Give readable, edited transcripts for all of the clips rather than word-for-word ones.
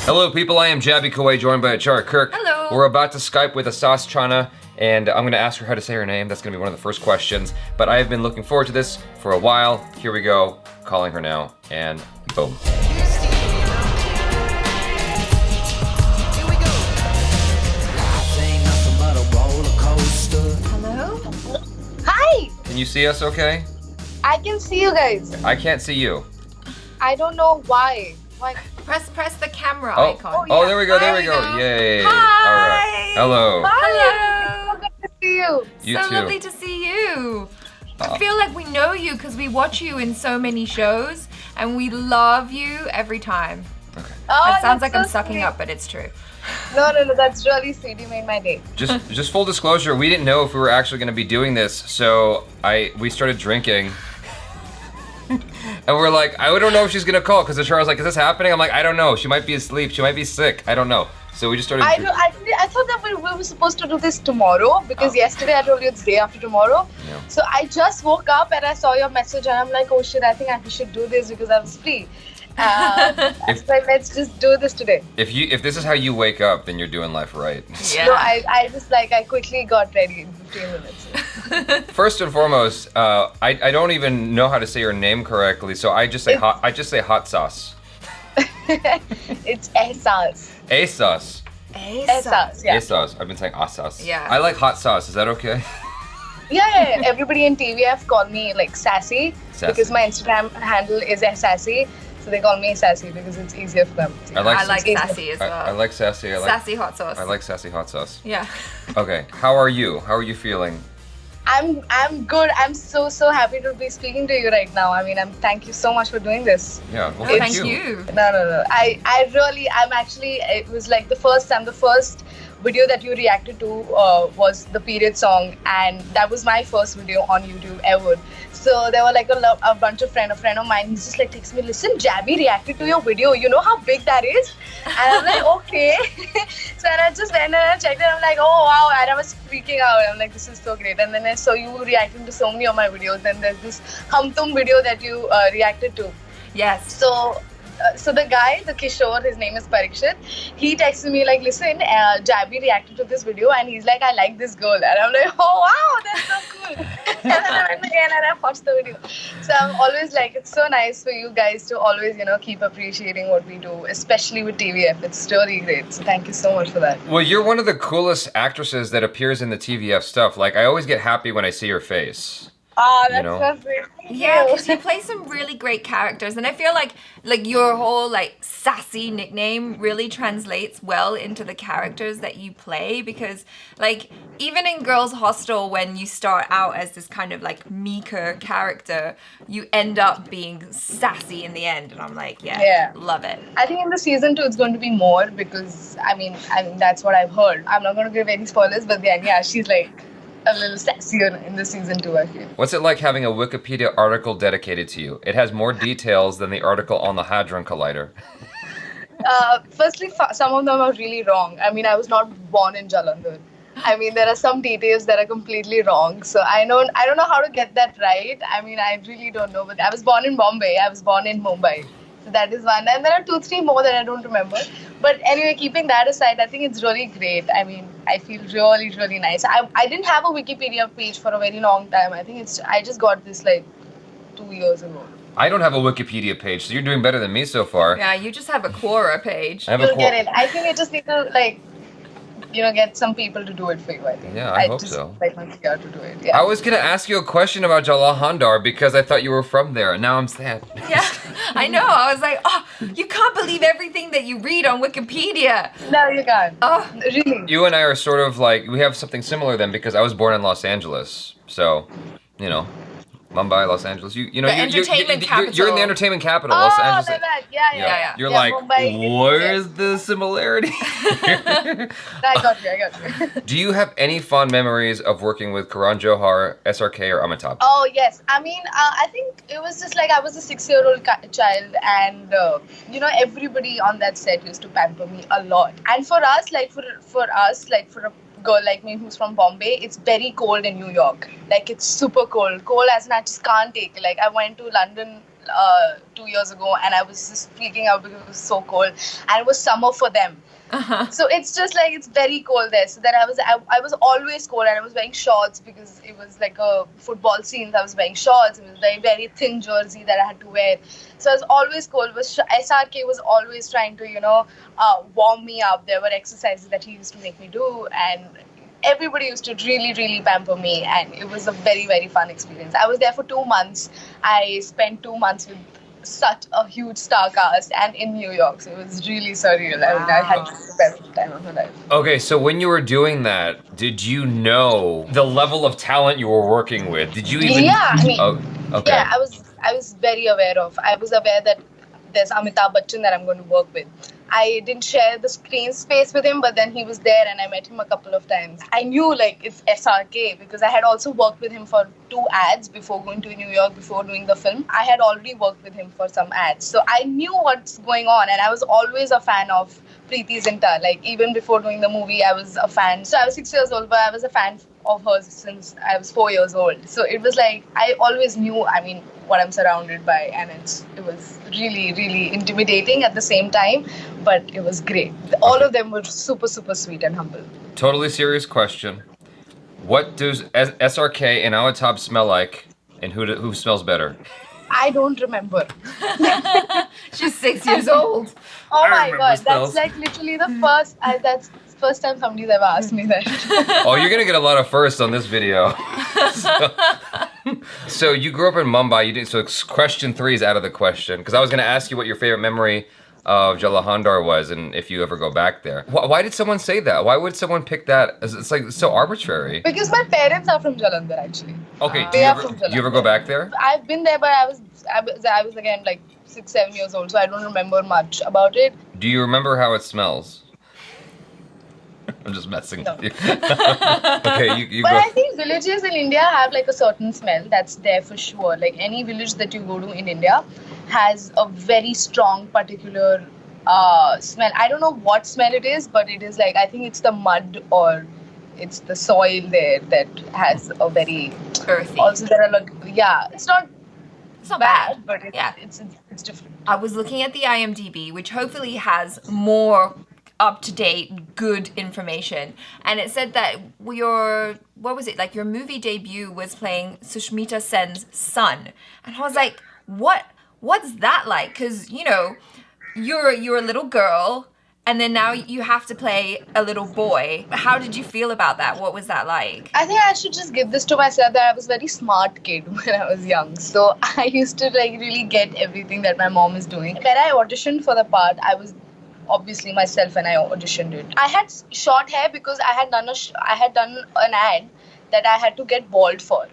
Hello, people. I am Jaby KOAY, joined by ACHARA KIRK. Hello. We're about to Skype with AHSAAS CHANNA, and I'm going to ask her how to say her name. That's going to be one of the first questions. But I have been looking forward to this for a while. Here we go. Calling her now, and boom. Hello? Hi! Can you see us okay? I can see you guys. I can't see you. I don't know why. Why? Press the camera Oh, icon. oh, there we go, there There we we go. go. Yay. Hi. All right. Hello. Hello. So good to see you. You so too. lovely to see you. I feel like we know you because we watch you in so many shows and we love you every time. Okay. Oh, It sounds like that's I'm so sucking sweet. up, but it's true. No, that's really sweet. You made my day. Just full disclosure, we didn't know if we were actually going to be doing this, so we started drinking. And we're like, I don't know if she's gonna call, because Achara's like, is this happening? I'm like, I don't know. She might be asleep. She might be sick. I don't know. So we just started. I thought that we were supposed to do this tomorrow because yesterday I told you it's day after tomorrow. Yeah. So I just woke up and I saw your message and I'm like, oh shit, I think we should do this because I was free. So let's just do this today. If this is how you wake up, then you're doing life right. Yeah. No, I quickly got ready in 15 minutes. First and foremost, I don't even know how to say your name correctly, so I just say hot sauce. It's AHSAAS. AHSAAS. AHSAAS, yeah. AHSAAS. I've been saying AHSAAS. Yeah. I like hot sauce. Is that okay? Yeah. Everybody in TVF call me like sassy, Sassy. because my Instagram handle is sassy, so they call me sassy because it's easier for them. I like I like It's sassy as well. I like sassy. I like sassy hot sauce. I like sassy hot sauce. Yeah. Okay. How are you? How are you feeling? I'm good. I'm so happy to be speaking to you right now. I mean, thank you so much for doing this. Yeah. Well, Oh, thank thank you. you. No. I'm actually, it was like the first video that you reacted to was the period song, and that was my first video on YouTube ever. So there were like a bunch of a friend of mine, he's just like texts me, listen, Jaby reacted to your video, you know how big that is? And I'm like, okay. So and I just went and I checked it, I'm like, oh wow, and I was freaking out. I'm like, this is so great. And then I saw you reacting to so many of my videos. Then there's this Hum Tum video that you reacted to. Yes. So the guy, the Kishore, his name is Parikshit, he texted me like, listen, Jaby reacted to this video and he's like, I like this girl. And I'm like, oh wow, that's so cool. And then I went again and I watched the video. So I'm always like, it's so nice for you guys to always, keep appreciating what we do, especially with TVF. It's really great. So thank you so much for that. Well, you're one of the coolest actresses that appears in the TVF stuff. Like, I always get happy when I see your face. Oh, that's know? so great. Thank Yeah, you. because you play some really great characters, and I feel like your whole like sassy nickname really translates well into the characters that you play. Because like even in Girls Hostel, when you start out as this kind of like meeker character, you end up being sassy in the end, and I'm like, yeah. Love it. I think in the season 2 it's going to be more because I mean that's what I've heard. I'm not going to give any spoilers, but then yeah, she's like a little sassier in the season 2, I feel. What's it like having a Wikipedia article dedicated to you? It has more details than the article on the Hadron Collider. Firstly, some of them are really wrong. I mean, I was not born in Jalandhar. I mean, there are some details that are completely wrong. So I don't know how to get that right. I mean, I really don't know. But I was born in Bombay. I was born in Mumbai. So that is one. And there are 2-3 more that I don't remember. But anyway, keeping that aside, I think it's really great. I mean, I feel really nice. I didn't have a Wikipedia page for a very long time. I think I just got this like 2 years ago. I don't have a Wikipedia page, so you're doing better than me so far. Yeah, you just have a Quora page. I have You'll get it. I think you just need to like, get some people to do it for you, I think. Yeah, I hope just, so. like, want to do it. Yeah. I was gonna ask you a question about Jalandhar because I thought you were from there. Now I'm sad. Yeah, I know. I was like, oh, you can't believe everything that you read on Wikipedia. No, you can't. Oh, Really? You and I are sort of like, we have something similar then because I was born in Los Angeles. So, Mumbai, Los Angeles. The entertainment capital. You're in the entertainment capital, Los Angeles. Like that. Yeah. You're Yeah, like, Mumbai. where's the similarity? I got you. Do you have any fond memories of working with Karan Johar, SRK, or Amitabh? Oh, yes. I mean, I think it was just like I was a 6-year-old child and, everybody on that set used to pamper me a lot. And for us, for a girl like me who's from Bombay, it's very cold in New York. Like, it's super cold. Cold as in I just can't take it. Like, I went to London 2 years ago, and I was just freaking out because it was so cold, and it was summer for them. So it's just like it's very cold there. So then I was always cold, and I was wearing shorts because it was like a football scene. So I was wearing shorts. It was very, very thin jersey that I had to wear. So I was always cold. SRK was always trying to warm me up. There were exercises that he used to make me do, and everybody used to really, really pamper me, and it was a very, very fun experience. I was there for 2 months. I spent 2 months with such a huge star cast and in New York, so it was really surreal. Wow. I mean, I had the best time of my life. Okay, so when you were doing that, did you know the level of talent you were working with? Did you even? Yeah, I mean, okay. yeah, I was very aware of. I was aware that there's Amitabh Bachchan that I'm going to work with. I didn't share the screen space with him, but then he was there and I met him a couple of times. I knew like it's SRK because I had also worked with him for 2 ads before going to New York, before doing the film. I had already worked with him for some ads. So I knew what's going on, and I was always a fan of Preeti Zinta. Like even before doing the movie, I was a fan. So I was 6 years old, but I was a fan of hers since I was 4 years old. So it was like I always knew, I mean, what I'm surrounded by, and it was really, really intimidating at the same time, but it was great. All of them were super, super sweet and humble. Totally serious question. What does SRK and Amitabh smell like, and who smells better? I don't remember. She's 6 years old. Oh my remember god, smells. that's like literally the first. That's first time somebody's ever asked me that. Oh, you're gonna get a lot of firsts on this video. So you grew up in Mumbai. You did. So question 3 is out of the question because I was gonna ask you what your favorite memory of Jalandhar was, and if you ever go back there. Why did someone say that? Why would someone pick that? It's like so arbitrary. Because my parents are from Jalandhar actually. Okay, They are from do you ever go back there? I've been there, but I was again like 6-7 years old, so I don't remember much about it. Do you remember how it smells? I'm just messing No. with you. Okay, you But go. I think villages in India have like a certain smell that's there for sure. Like any village that you go to in India has a very strong particular smell. I don't know what smell it is, but it is like, I think it's the mud or it's the soil there that has a very Earthy. Also there are like, yeah, it's not bad. but Yeah. it's different. I was looking at the IMDb, which hopefully has more up-to-date, good information. And it said that your movie debut was playing Sushmita Sen's son. And I was like, what's that like? Because, you're a little girl, and then now you have to play a little boy. How did you feel about that? What was that like? I think I should just give this to myself that I was a very smart kid when I was young. So I used to like really get everything that my mom is doing. When I auditioned for the part, I was obviously myself and I auditioned it. I had short hair because I had done an ad that I had to get bald for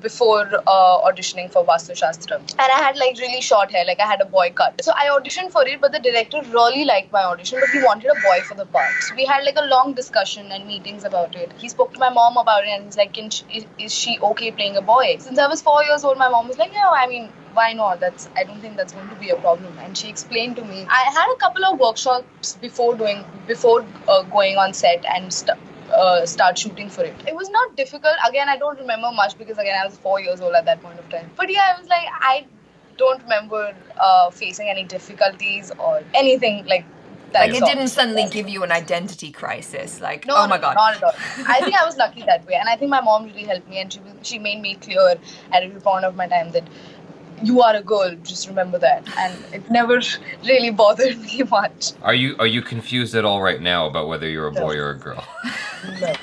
before auditioning for Vastu Shastram. And I had like really short hair, like I had a boy cut. So I auditioned for it, but the director really liked my audition, but he wanted a boy for the part. So we had like a long discussion and meetings about it. He spoke to my mom about it and he's like, is she okay playing a boy? Since I was 4 years old, my mom was like, yeah, I mean, why not? I don't think that's going to be a problem. And she explained to me. I had a couple of workshops before going on set and start shooting for it. It was not difficult. Again, I don't remember much because again I was 4 years old at that point of time. But yeah, I was like, I don't remember facing any difficulties or anything like that. Like it didn't suddenly give you an identity crisis. Like, No, oh my god. not at all. I think I was lucky that way, and I think my mom really helped me, and she made me clear at every point of my time that you are a girl, just remember that. And it never really bothered me much. Are you confused at all right now about whether you're a boy or a girl? No.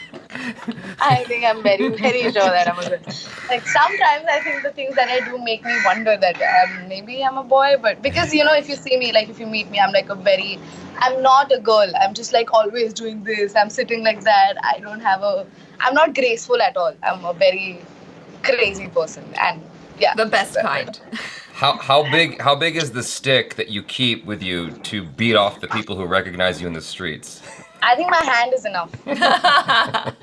I think I'm very, very sure that I'm a girl. Like sometimes I think the things that I do make me wonder that maybe I'm a boy, but because if you see me, like if you meet me, I'm not a girl. I'm just like always doing this. I'm sitting like that. I'm not graceful at all. I'm a very crazy person, and yeah. The best kind. How big is the stick that you keep with you to beat off the people who recognize you in the streets? I think my hand is enough.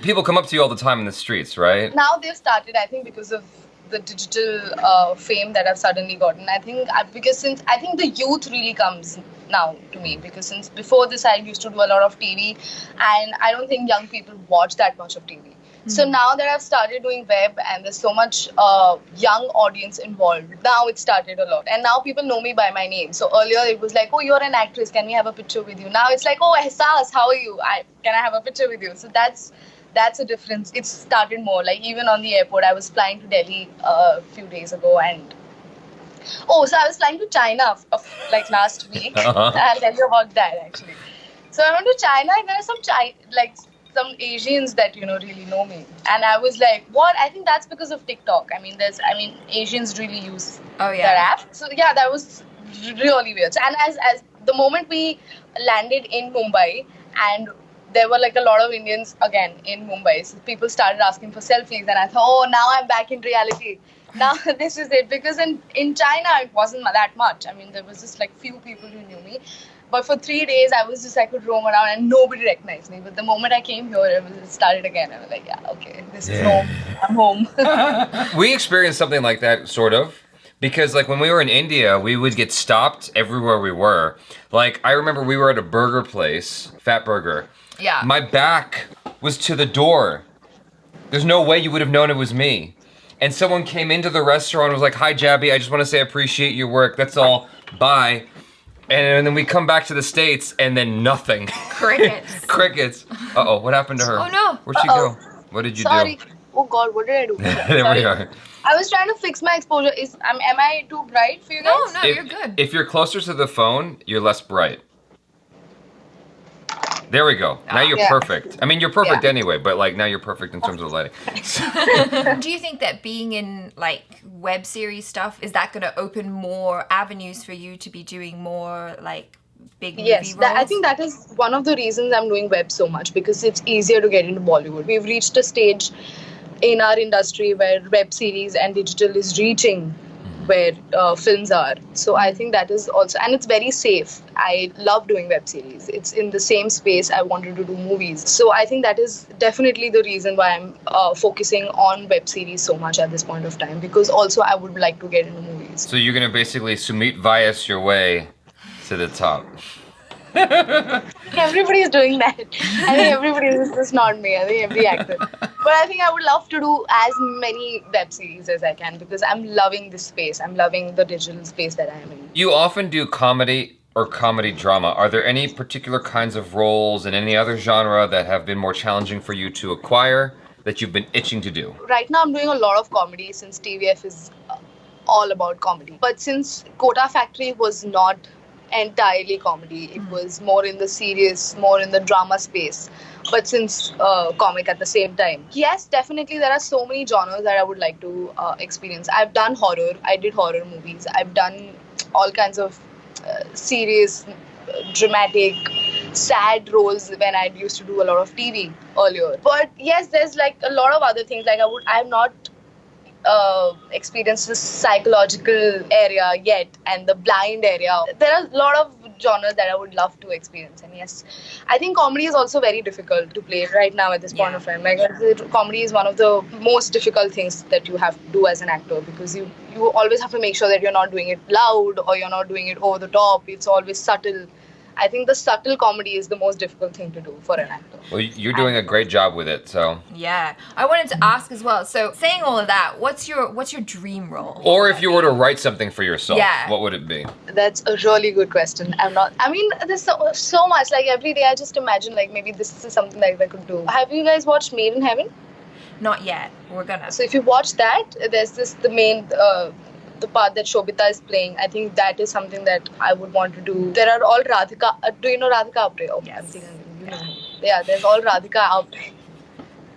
People come up to you all the time in the streets, right? Now they've started, I think, because of the digital fame that I've suddenly gotten. I think the youth really comes now to me, because since before this I used to do a lot of TV, and I don't think young people watch that much of TV. So now that I've started doing web and there's so much young audience involved, now it started a lot. And now people know me by my name. So earlier it was like, oh, you're an actress, can we have a picture with you? Now it's like, oh, AHSAAS, how are you? Can I have a picture with you? So that's a difference. It's started more. Like even on the airport, I was flying to Delhi a few days ago and so I was flying to China like last week. I'll tell you about that actually. So I went to China and there are some Asians that really know me, and I was like, what? I think that's because of TikTok. I mean, Asians really use that app. So yeah, that was really weird. So, and as the moment we landed in Mumbai, and there were like a lot of Indians again in Mumbai, so people started asking for selfies, and I thought, oh, now I'm back in reality. Now this is it, because in China it wasn't that much. I mean, there was just like few people who knew me. But for 3 days, I could roam around and nobody recognized me. But the moment I came here, it started again. I was like, yeah, okay, this is home. I'm home. We experienced something like that, sort of. Because like when we were in India, we would get stopped everywhere we were. Like I remember we were at a burger place, Fat Burger. Yeah. My back was to the door. There's no way you would have known it was me. And someone came into the restaurant and was like, hi, Jaby, I just want to say I appreciate your work. That's all. Bye. And then we come back to the States and then nothing. Crickets. Crickets. Uh-oh, what happened to her? Oh no. Where'd she go? What did you do? Oh God, what did I do? There we are. I was trying to fix my exposure. Am I too bright for you guys? No, you're good. If you're closer to the phone, you're less bright. There we go. Now you're perfect. I mean, you're perfect anyway, but like now you're perfect in terms of lighting. Do you think that being in like web series stuff, is that going to open more avenues for you to be doing more like big movie roles? Yes, I think that is one of the reasons I'm doing web so much, because it's easier to get into Bollywood. We've reached a stage in our industry where web series and digital is reaching where films are. So I think that is also, and it's very safe. I love doing web series. It's in the same space I wanted to do movies. So I think that is definitely the reason why I'm focusing on web series so much at this point of time, because also I would like to get into movies. So you're going to basically Sumit Vyas your way to the top. Everybody's doing that. I think everybody is just not me. I think every actor. But I think I would love to do as many web series as I can, because I'm loving this space. I'm loving the digital space that I am in. You often do comedy or comedy drama. Are there any particular kinds of roles in any other genre that have been more challenging for you to acquire, that you've been itching to do? Right now I'm doing a lot of comedy, since TVF is all about comedy. But since Kota Factory was not entirely comedy, it was more in the serious, more in the drama space, but since comic at the same time. Yes, definitely there are so many genres that I would like to experience. I've done horror, I did horror movies, I've done all kinds of serious, dramatic, sad roles when I used to do a lot of TV earlier. But yes, there's like a lot of other things. Like I'm not experienced the psychological area yet and the blind area. There are a lot of genres that I would love to experience, and yes, I think comedy is also very difficult to play right now at this point of time. Like comedy is one of the most difficult things that you have to do as an actor, because you always have to make sure that you're not doing it loud or you're not doing it over the top. It's always subtle. I think the subtle comedy is the most difficult thing to do for an actor. Well, you're doing a great job with it, so. Yeah. I wanted to ask as well, so saying all of that, what's your dream role? Or if you were to write something for yourself, what would it be? That's a really good question. There's so much, like every day I just imagine like maybe this is something that I could do. Have you guys watched Made in Heaven? Not yet. We're gonna. So if you watch that, there's the main the part that Shobita is playing. I think that is something that I would want to do. There are all Radhika. Do you know Radhika Apte? Oh, yes. I'm thinking you know. Yeah, there's all Radhika Apte.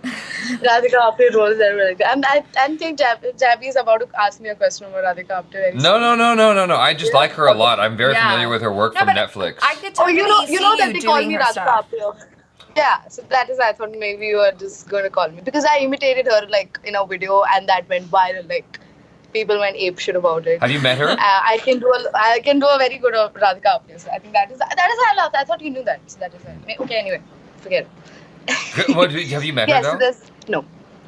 Radhika Apte roles that were like that. I think Jaby is about to ask me a question about Radhika Apte. Very No. I just like her a lot. I'm very familiar with her work from Netflix. I could totally you know that they call me Radhika Apte. Yeah, so that is, I thought maybe you were just going to call me, because I imitated her like in a video and that went viral. Like people went ape shit about it. Have you met her? I can do a very good Radhika Apte. So I think that is why I laughed. I thought you knew that. So that is why. Okay, anyway, forget it. Have you met her though? Yes, no.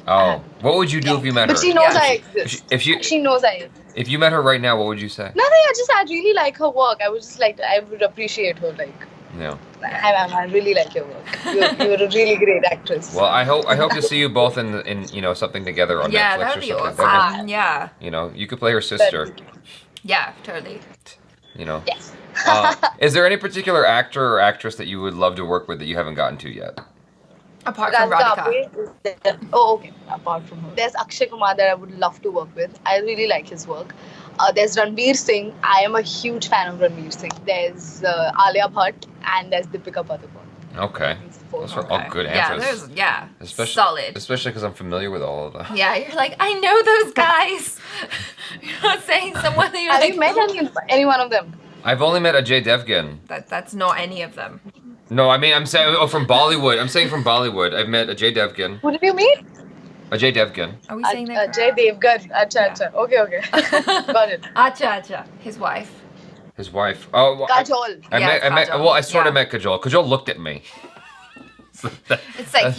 Oh, what would you do if you met her? But she knows I exist. She knows I exist. If you met her right now, what would you say? Nothing. I really like her work. I would appreciate her like. Yeah. I really like your work. You're a really great actress. Well, I hope to see you both in something together on Yeah, Netflix that or would be something. awesome. Yeah. You could play her sister. Yeah, totally. Yes. Is there any particular actor or actress that you would love to work with that you haven't gotten to yet? Apart from Radhika. Oh, okay. Apart from her. There's Akshay Kumar that I would love to work with. I really like his work. There's Ranveer Singh. I am a huge fan of Ranveer Singh. There's Alia Bhatt and there's Deepika Padukone. Okay. Those are all good answers. Solid. Especially because I'm familiar with all of them. Yeah, you're like, I know those guys. You're not saying someone that you're Have like... you met any one of them? I've only met Ajay Devgan. That's not any of them. No, I mean, I'm saying from Bollywood. I'm saying from Bollywood. I've met Ajay Devgan. Who did you meet? Ajay Devgan. Are we saying that? Jaydioactive. Acha. Okay. Got it. Acha. His wife. His wife. Oh, well, Kajol. I sort of met Kajol. Kajol looked at me. It's like,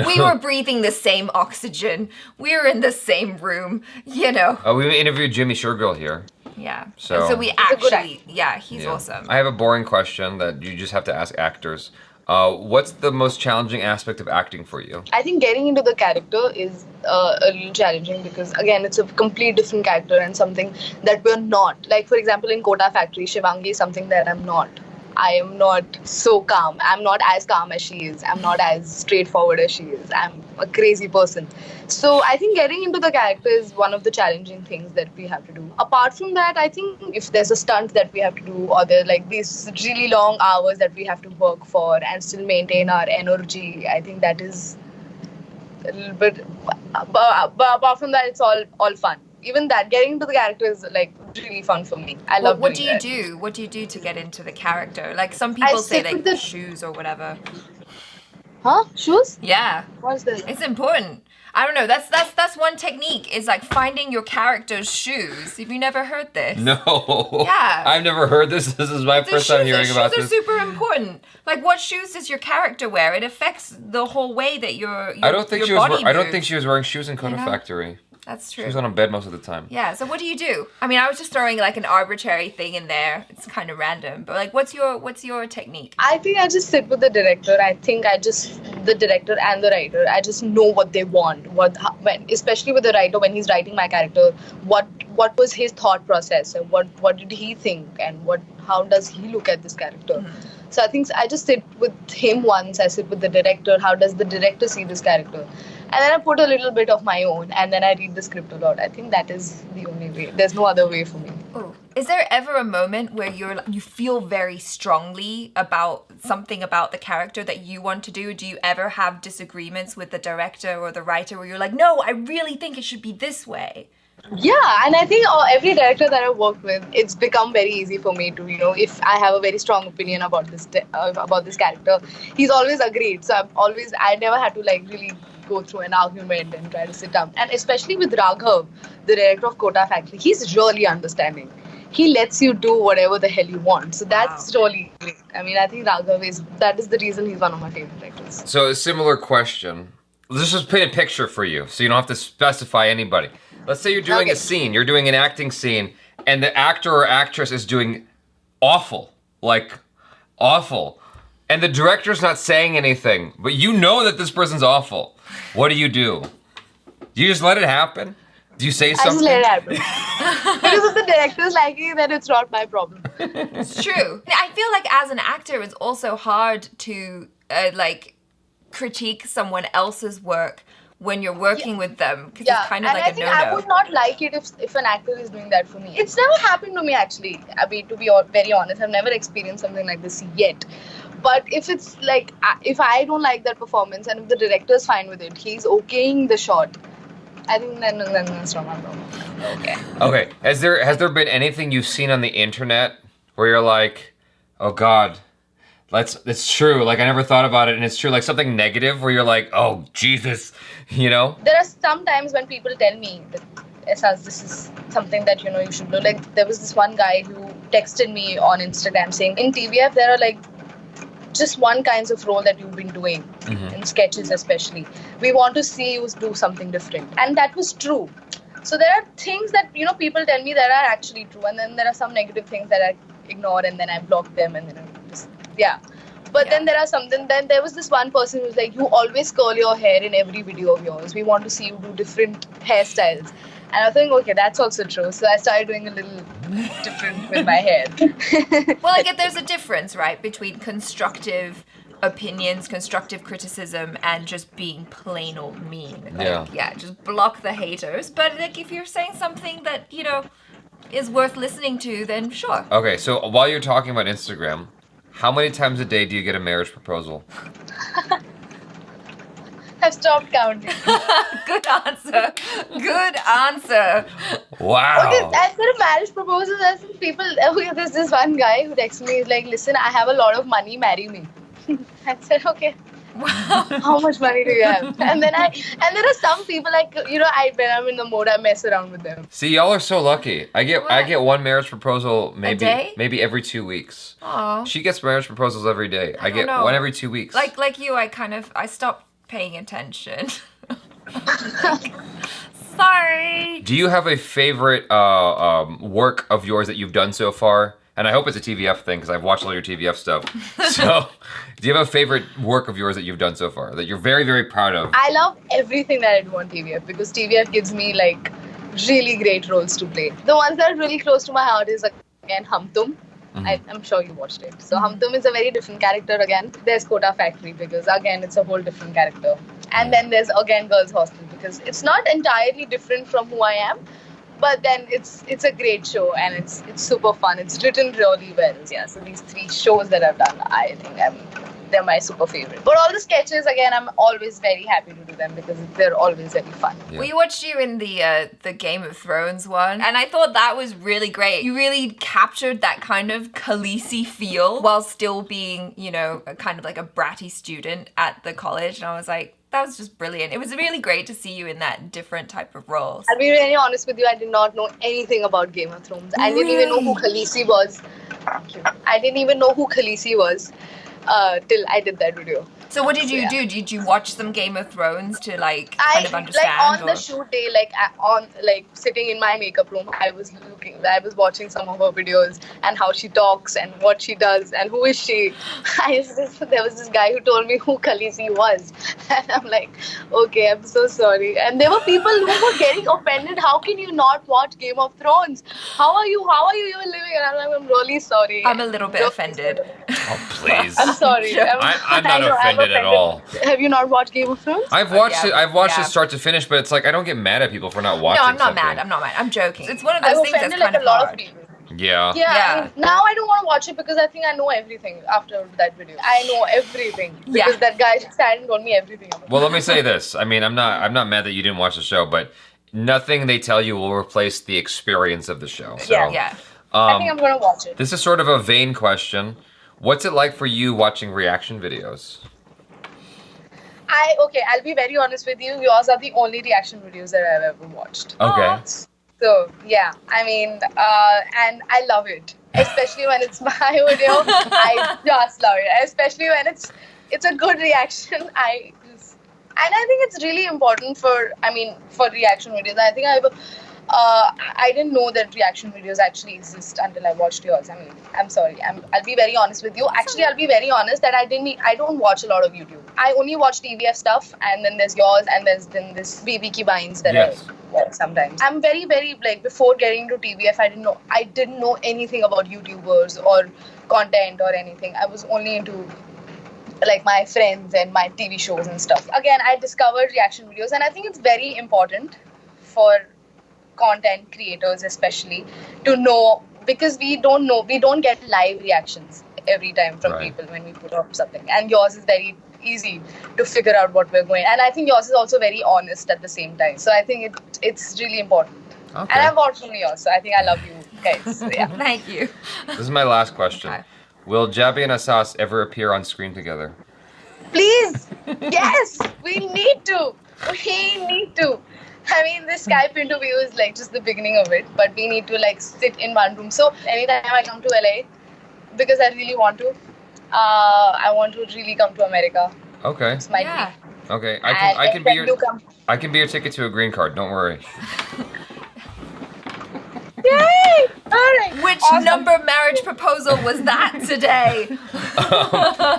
we were breathing the same oxygen. We were in the same room, Oh, we interviewed Jimmy Shergill here. Yeah. So we actually, he's awesome. I have a boring question that you just have to ask actors. What's the most challenging aspect of acting for you? I think getting into the character is a little challenging because, again, it's a complete different character and something that we're not. Like, for example, in Kota Factory, Shivangi is something that I'm not. I am not so calm. I'm not as calm as she is. I'm not as straightforward as she is. I'm a crazy person. So I think getting into the character is one of the challenging things that we have to do. Apart from that, I think if there's a stunt that we have to do or there are like these really long hours that we have to work for and still maintain our energy, I think that is a little bit... But apart from that, it's all fun. Even that, getting into the character is like really fun for me. I love what doing do you that. do? What do you do to get into the character? Like some people say like the shoes or whatever. Huh? Shoes? Yeah. What's this? It's important. I don't know. That's one technique is like finding your character's shoes. Have you never heard this? No. Yeah. I've never heard this. This is my first time hearing about this. Shoes are super important. Like what shoes does your character wear? It affects the whole way that your I don't think she was wearing shoes in Kota Factory. That's true. She was on a bed most of the time. Yeah, so what do you do? I mean, I was just throwing like an arbitrary thing in there. It's kind of random. But like what's your technique? I think I just sit with the director. The director and the writer, I just know what they want. Especially with the writer when he's writing my character, what was his thought process and what did he think and how does he look at this character? Mm-hmm. So I think I just sit with him once, I sit with the director, how does the director see this character? And then I put a little bit of my own and then I read the script a lot. I think that is the only way. There's no other way for me. Oh. Is there ever a moment where you feel very strongly about something about the character that you want to do? Do you ever have disagreements with the director or the writer where you're like, no, I really think it should be this way? Yeah, and I think every director that I've worked with, it's become very easy for me to, if I have a very strong opinion about this character, he's always agreed. So I never had to like really go through an argument and try to sit down. And especially with Raghav, the director of Kota Factory, he's really understanding. He lets you do whatever the hell you want. So that's really great. I mean, I think Raghav that is the reason he's one of my favorite directors. So a similar question. Let's just paint a picture for you so you don't have to specify anybody. Let's say you're doing a scene, you're doing an acting scene, and the actor or actress is doing awful. And the director's not saying anything, but you know that this person's awful. What do? Do you just let it happen? Do you say something? I just let it happen. Because if the director's liking it, then it's not my problem. It's true. I feel like as an actor, it's also hard to critique someone else's work when you're working with them, because it's kind of like a no-no. I would not like it if an actor is doing that for me. It's never happened to me actually. I mean, to be very honest, I've never experienced something like this yet. But if it's like, if I don't like that performance and if the director's fine with it, he's okaying the shot, I think then it's not my problem. Okay. Okay. Has there been anything you've seen on the internet where you're like, oh God, it's true. Like I never thought about it, and it's true. Like something negative where you're like, oh Jesus, There are some times when people tell me that AHSAAS, this is something that you should do. Like there was this one guy who texted me on Instagram saying, in TVF there are like just one kinds of role that you've been doing, in sketches especially. We want to see you do something different. And that was true. So there are things that, people tell me that are actually true. And then there are some negative things that I ignore and then I block them and then I just Yeah. But then then there was this one person who was like, you always curl your hair in every video of yours. We want to see you do different hairstyles. And I was thinking, okay, that's also true. So I started doing a little different with my hair. Well, I get there's a difference, right, between constructive opinions, constructive criticism, and just being plain old mean. Like, just block the haters. But like, if you're saying something that, you know, is worth listening to, then sure. Okay, so while you're talking about Instagram, how many times a day do you get a marriage proposal? I've stopped counting. Good answer. Good answer. Wow. Okay, as for a marriage proposal, there's some people. There's this one guy who texted me. He's like, "Listen, I have a lot of money. Marry me." I said, "Okay." Wow. How much money do you have? And there are some people like, you know, when I'm in the mode, I mess around with them. See, y'all are so lucky. I get one marriage proposal maybe every 2 weeks. Aww. She gets marriage proposals every day. I get one every 2 weeks. Like you, I stopped paying attention. Sorry. Do you have a favorite work of yours that you've done so far? And I hope it's a TVF thing because I've watched all your TVF stuff. So, do you have a favorite work of yours that you've done so far that you're very, very proud of? I love everything that I do on TVF because TVF gives me like really great roles to play. The ones that are really close to my heart is again Hum Tum. I'm sure you watched it. So Hum Tum is a very different character again. There's Kota Factory because again it's a whole different character. And then there's again Girls Hostel because it's not entirely different from who I am. But then it's a great show and it's super fun. It's written really well. Yeah, so these 3 shows that I've done, I think they're my super favorite. But all the sketches, again, I'm always very happy to do them because they're always very fun. Yeah. We watched you in the Game of Thrones one, and I thought that was really great. You really captured that kind of Khaleesi feel while still being, you know, kind of like a bratty student at the college. And I was like, that was just brilliant. It was really great to see you in that different type of roles. I'll be really honest with you, I did not know anything about Game of Thrones. I didn't even know who Khaleesi was. Thank you. I didn't even know who Khaleesi was till I did that video. So what did you do? Did you watch some Game of Thrones to kind of understand? Like on the shoot day, sitting in my makeup room, I was watching some of her videos and how she talks and what she does and who is she. There was this guy who told me who Khaleesi was, and I'm like, okay, I'm so sorry. And there were people who were getting offended. How can you not watch Game of Thrones? How are you even living? And I'm like, I'm really sorry. I'm a little bit offended. Oh, please. I'm sorry. I'm not offended at all. Have you not watched Game of Thrones? I've watched it. I've watched it start to finish, but it's like I don't get mad at people for not watching. No, I'm not something. mad. I'm not mad. I'm joking. It's one of those things that's offended kind like of a lot hard. of people. Yeah. I mean, now I don't want to watch it because I think I know everything after that video. I know everything because that guy sat and told me everything. Well, let me say this. I mean, I'm not mad that you didn't watch the show, but nothing they tell you will replace the experience of the show. So, Yeah. I think I'm gonna watch it. This is sort of a vain question. What's it like for you watching reaction videos? I'll be very honest with you. Yours are the only reaction videos that I've ever watched. Okay. So yeah, I mean, and I love it, especially when it's my video. I just love it, especially when it's a good reaction. And I think it's really important for reaction videos. I think I didn't know that reaction videos actually exist until I watched yours. I mean, I'm sorry. I'll be very honest with you. Actually, I'll be very honest that I don't watch a lot of YouTube. I only watch TVF stuff, and then there's yours, and there's then this BB Ki Binds that I watch sometimes. I'm very, very before getting to TVF, I didn't know anything about YouTubers or content or anything. I was only into my friends and my TV shows and stuff. Again, I discovered reaction videos, and I think it's very important for content creators especially to know, because we don't get live reactions every time from people when we put up something, and yours is very easy to figure out what we're going, and I think yours is also very honest at the same time, so I think it's really important. And I've watched only yours, so I think I love you guys. So, yeah. Thank you. This is my last question. Okay. Will Jaby and AHSAAS ever appear on screen together? Please, yes, we need to. I mean, this Skype interview is just the beginning of it, but we need to sit in one room. So anytime I come to LA, because I really want to, I want to really come to America. Okay. It's my dream. Okay. I can be your ticket to a green card. Don't worry. Yay! right. Which Awesome. number marriage proposal was that today?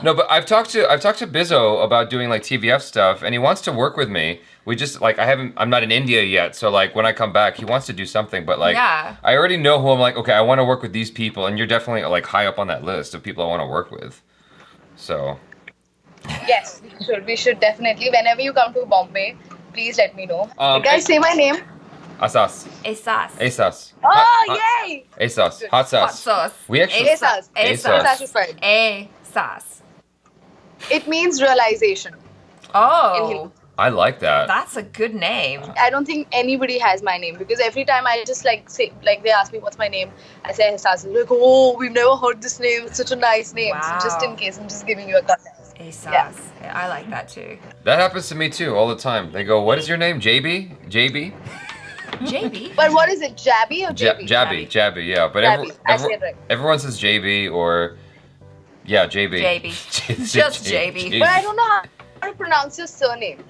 No, but I've talked to Bizzo about doing like TVF stuff, and he wants to work with me. We just like I'm not in India yet, so like when I come back, he wants to do something. But like, Yeah. I already know who I'm like. Okay, I want to work with these people, and you're definitely like high up on that list of people I want to work with. So. Yes, we should definitely. Whenever you come to Bombay, please let me know. Guys, and- say my name. AHSAAS. AHSAAS. AHSAAS. Oh, yay! AHSAAS. Hot sauce. Hot sauce. We actually. AHSAAS. AHSAAS. AHSAAS is fine. AHSAAS. It means realization in Oh, Hindi. I like that. that's a good name. I don't think anybody has my name because every time I just like say, like they ask me what's my name, I say AHSAAS. They're like, oh, we've never heard this name. It's such a nice name. Wow. So just in case, I'm just giving you a context. AHSAAS. Yeah, I like that too. That happens to me too all the time. They go, "What is your name, JB? JB? JB. But what is it, Jaby or JB? Jaby, yeah." But Jaby. I said it right. everyone says JB or yeah, JB. JB. Just JB. But I don't know how to pronounce your surname.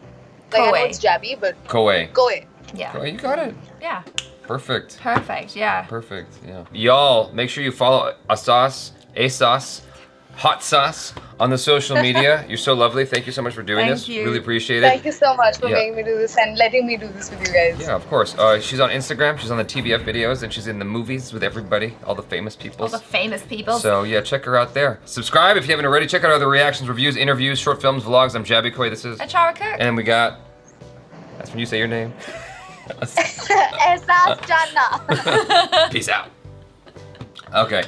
Like I know KOAY. it's Jaby, but KOAY. KOAY. Yeah. KOAY, you got it. Yeah. Perfect. Perfect. Yeah. Perfect. Yeah. Y'all, make sure you follow AHSAAS, Hot Sauce on the social media. You're so lovely. Thank you so much for doing Thank this. you. Really appreciate it. Thank you so much for Yeah. making me do this and letting me do this with you guys. Yeah, of course. She's on Instagram. She's on the TVF videos, and she's in the movies with everybody, all the famous people. All the famous people. So yeah, check her out there. Subscribe if you haven't already. Check out other reactions, reviews, interviews, short films, vlogs. I'm Jaby KOAY. This is. ACHARA KIRK. And then we got. That's when you say your name. AHSAAS CHANNA. Peace out. Okay.